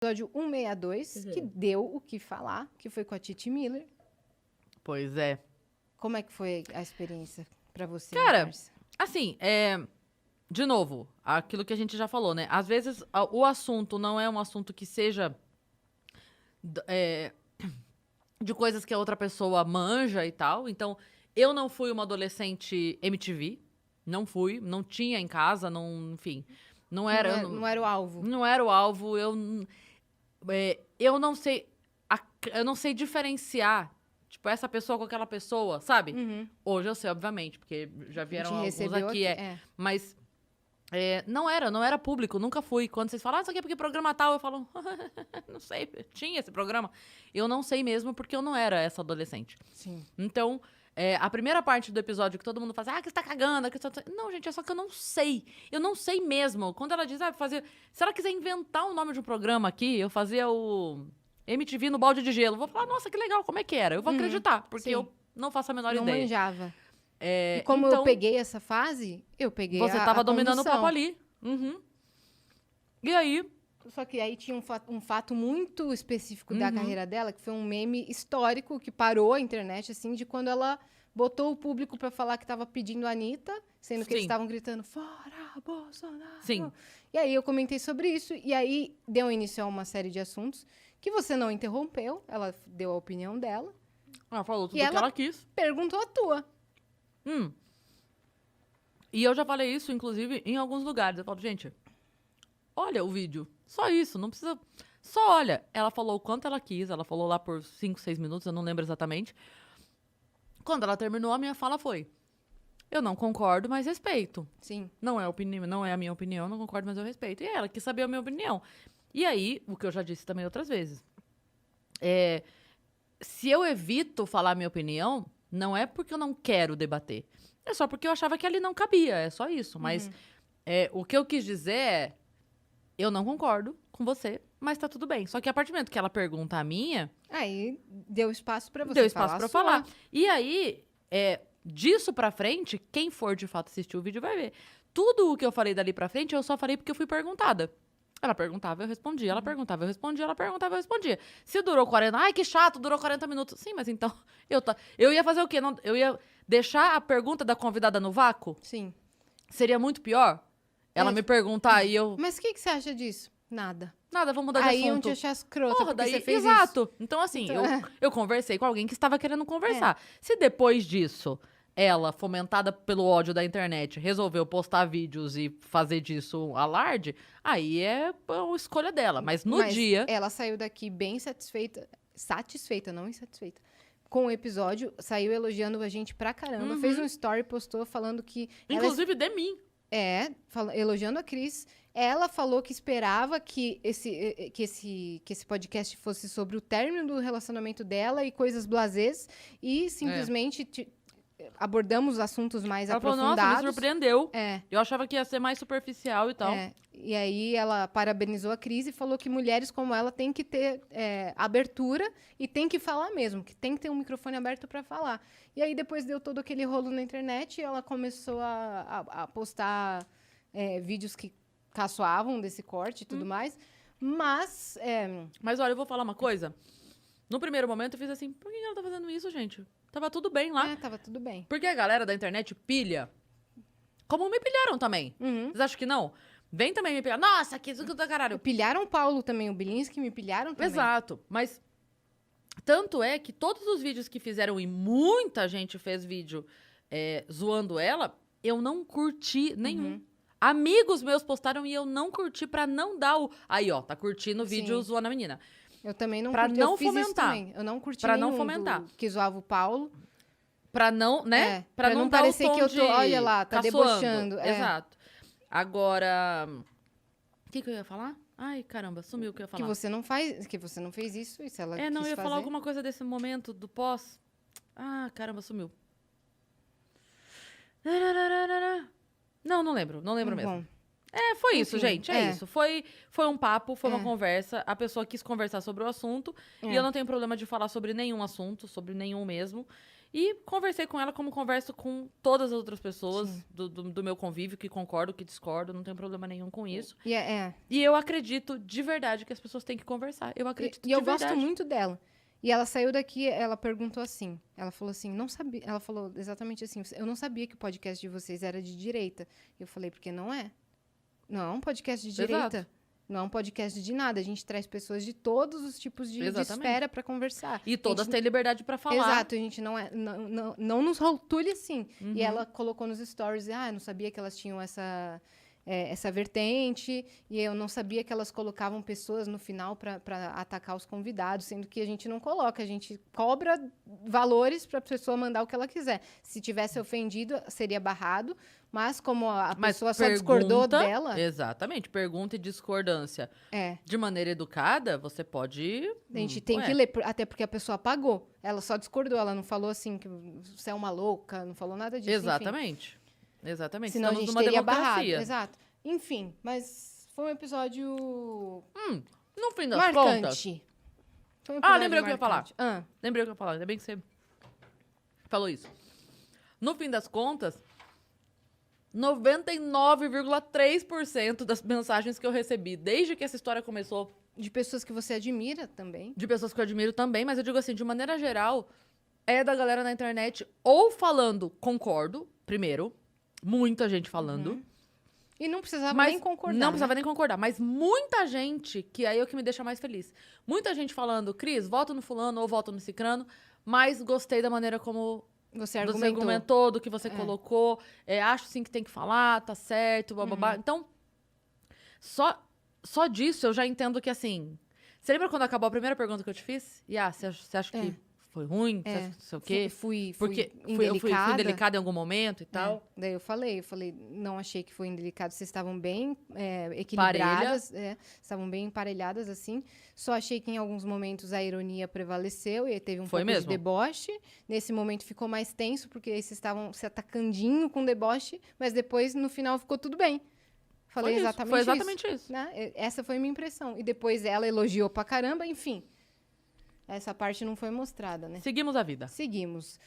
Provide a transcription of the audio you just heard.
episódio 162, que deu o que falar, que foi com a Titi Miller. Pois é. Como é que foi a experiência pra você? Cara, Marcia? assim, de novo, aquilo que a gente já falou, né? Às vezes o assunto não é um assunto que seja de coisas que a outra pessoa manja e tal. Então, eu não fui uma adolescente MTV. Não fui, não tinha em casa, não, enfim. Não era Não era o alvo. Não era o alvo. Eu não sei. Eu não sei diferenciar, tipo, essa pessoa com aquela pessoa, sabe? Uhum. Hoje eu sei, obviamente, porque já vieram alguns recebeu aqui. Mas não era público, nunca fui. Quando vocês falam, isso aqui é porque programa tal, eu falo, não sei, tinha esse programa. Eu não sei mesmo, porque eu não era essa adolescente. Sim. Então, a primeira parte do episódio que todo mundo fala, que você tá cagando, que você tá... Não, gente, é só que eu não sei. Eu não sei mesmo. Quando ela diz, se ela quiser inventar o nome de um programa aqui, eu fazia o MTV no balde de gelo. Vou falar, nossa, que legal, como é que era? Eu vou acreditar, porque sim. eu não faço a menor Não ideia. manjava. E como eu peguei essa fase, eu peguei Você a tava dominando condução. o papo ali. Uhum. E aí... Só que aí tinha um fato muito específico da carreira dela, que foi um meme histórico que parou a internet, assim, de quando ela botou o público pra falar que tava pedindo a Anitta, sendo que eles estavam gritando, fora Bolsonaro! Sim. E aí eu comentei sobre isso, e aí deu início a uma série de assuntos que você não interrompeu, ela deu a opinião dela. Ela falou tudo E o que ela quis. Perguntou a tua. E eu já falei isso, inclusive, em alguns lugares. Eu falo, gente, olha o vídeo. Só isso, não precisa... Só olha. Ela falou o quanto ela quis. Ela falou lá por 5, 6 minutos, eu não lembro exatamente. Quando ela terminou, a minha fala foi, eu não concordo, mas respeito. Sim. Não é a minha opinião, não concordo, mas eu respeito. E ela quis saber a minha opinião. E aí, o que eu já disse também outras vezes, se eu evito falar a minha opinião, não é porque eu não quero debater. É só porque eu achava que ali não cabia, é só isso. Mas o que eu quis dizer é, eu não concordo com você, mas tá tudo bem. Só que a partir do momento que ela pergunta a minha... Aí deu espaço pra você Deu espaço falar pra a sua. falar. E aí, disso pra frente, quem for de fato assistir o vídeo vai ver. Tudo o que eu falei dali pra frente, eu só falei porque eu fui perguntada. Ela perguntava, eu respondia. Ela perguntava, eu respondia. Ela perguntava, eu respondia. Se durou 40... Ai, que chato, durou 40 minutos. Sim, mas então... Eu ia fazer o quê? Eu ia deixar a pergunta da convidada no vácuo? Sim. Seria muito pior? Ela me perguntar e eu... Mas o que você acha disso? Nada. Nada, vamos mudar de Aí assunto. iam te achar escrota, Porra, porque daí, você fez exato. isso. Então, assim, Então, eu conversei com alguém que estava querendo conversar. Se depois disso, ela, fomentada pelo ódio da internet, resolveu postar vídeos e fazer disso alarde, aí é a escolha dela. Mas no dia... Ela saiu daqui bem satisfeita, não insatisfeita, com o episódio, saiu elogiando a gente pra caramba, fez um story, postou falando que... Inclusive de mim. Elogiando a Cris. Ela falou que esperava que esse podcast fosse sobre o término do relacionamento dela e coisas blasés, e simplesmente abordamos assuntos mais Ela falou, aprofundados. nossa, me surpreendeu. É. Eu achava que ia ser mais superficial e tal. E aí ela parabenizou a Cris e falou que mulheres como ela têm que ter abertura e tem que falar mesmo, que tem que ter um microfone aberto para falar. E aí depois deu todo aquele rolo na internet e ela começou a postar vídeos que caçoavam desse corte e tudo mais. Mas... Mas olha, eu vou falar uma coisa. No primeiro momento eu fiz assim, por que ela tá fazendo isso, gente? Tava tudo bem lá. tava tudo bem. Porque a galera da internet pilha. Como me pilharam também. Vocês acham que não? Vem também me pilhar. Nossa, que isso da caralho. Pilharam o Paulo também, o Bilinski me pilharam também. Exato. Mas tanto é que todos os vídeos que fizeram, e muita gente fez vídeo zoando ela, eu não curti nenhum. Amigos meus postaram e eu não curti pra não dar o... Aí, ó, tá curtindo o vídeo zoando a menina. Eu também não pra curti. não eu fiz fomentar. isso também. Eu não curti Pra nenhum não fomentar. que zoava o Paulo. Pra não, né? Pra não dar parecer o tom que eu tô... de Olha lá, tá caçoando. debochando. Exato. Agora... O que eu ia falar? Ai, caramba, sumiu o que eu ia falar. Que você não fez isso, e se ela não, eu quis ia falar fazer. alguma coisa desse momento do pós. Ah, caramba, sumiu. Não lembro mesmo. Bom, Foi isso, enfim, gente, isso. Foi um papo, foi uma conversa. A pessoa quis conversar sobre o assunto. E eu não tenho problema de falar sobre nenhum assunto, sobre nenhum mesmo. E conversei com ela como converso com todas as outras pessoas Sim. do meu convívio, que concordo, que discordo, não tem problema nenhum com isso. E E eu acredito de verdade que as pessoas têm que conversar. Eu acredito E eu de verdade. gosto muito dela. E ela saiu daqui, ela perguntou assim. Ela falou assim, não sabia. Ela falou exatamente assim: eu não sabia que o podcast de vocês era de direita. Eu falei, porque não é. Não é um podcast de direita. Exato. Não é um podcast de nada. A gente traz pessoas de todos os tipos de Exatamente. esfera pra conversar. E todas A gente- têm liberdade pra falar. Exato, a gente não nos rotule assim. Uhum. E ela colocou nos stories, eu não sabia que elas tinham essa vertente, e eu não sabia que elas colocavam pessoas no final para atacar os convidados, sendo que a gente não coloca, a gente cobra valores para a pessoa mandar o que ela quiser. Se tivesse ofendido, seria barrado, mas como a Mas pessoa só discordou pergunta- dela, Exatamente. Pergunta e discordância de maneira educada, você pode... a gente tem que ler, até porque a pessoa pagou. Ela só discordou, ela não falou assim que você é uma louca, não falou nada disso. Enfim. Exatamente. Exatamente. Senão a Estamos gente numa teria barrado. democracia. Exato. Enfim, mas foi um episódio No fim das contas... marcante. Foi um episódio lembrei o que eu ia falar. marcante. Lembrei o que eu ia falar. Ainda bem que você falou isso. No fim das contas, 99,3% das mensagens que eu recebi desde que essa história começou, De pessoas que você admira também. de pessoas que eu admiro também, mas eu digo assim, de maneira geral, é da galera na internet ou falando concordo, primeiro, muita gente falando, E não precisava mas nem concordar. não precisava né? nem concordar, mas muita gente, que aí é o que me deixa mais feliz. Muita gente falando, Cris, voto no fulano ou voto no cicrano, mas gostei da maneira como Você você argumentou. argumentou, do que você colocou, acho sim que tem que falar, tá certo, bababá. Então, só disso eu já entendo que, assim... Você lembra quando acabou a primeira pergunta que eu te fiz? E, você acha que foi ruim? Você acha que não sei o quê? Fui Porque eu indelicada. fui indelicada em algum momento e tal. Daí eu falei, não achei que foi indelicado. Vocês estavam bem equilibradas, estavam bem emparelhadas, assim. Só achei que em alguns momentos a ironia prevaleceu e teve um Foi pouco mesmo? de deboche. Nesse momento ficou mais tenso, porque aí vocês estavam se atacandinho com deboche, mas depois, no final, ficou tudo bem. Falei Foi isso, exatamente foi isso. exatamente isso. Né? Essa foi a minha impressão. E depois ela elogiou pra caramba, enfim. Essa parte não foi mostrada, né? Seguimos a vida. Seguimos.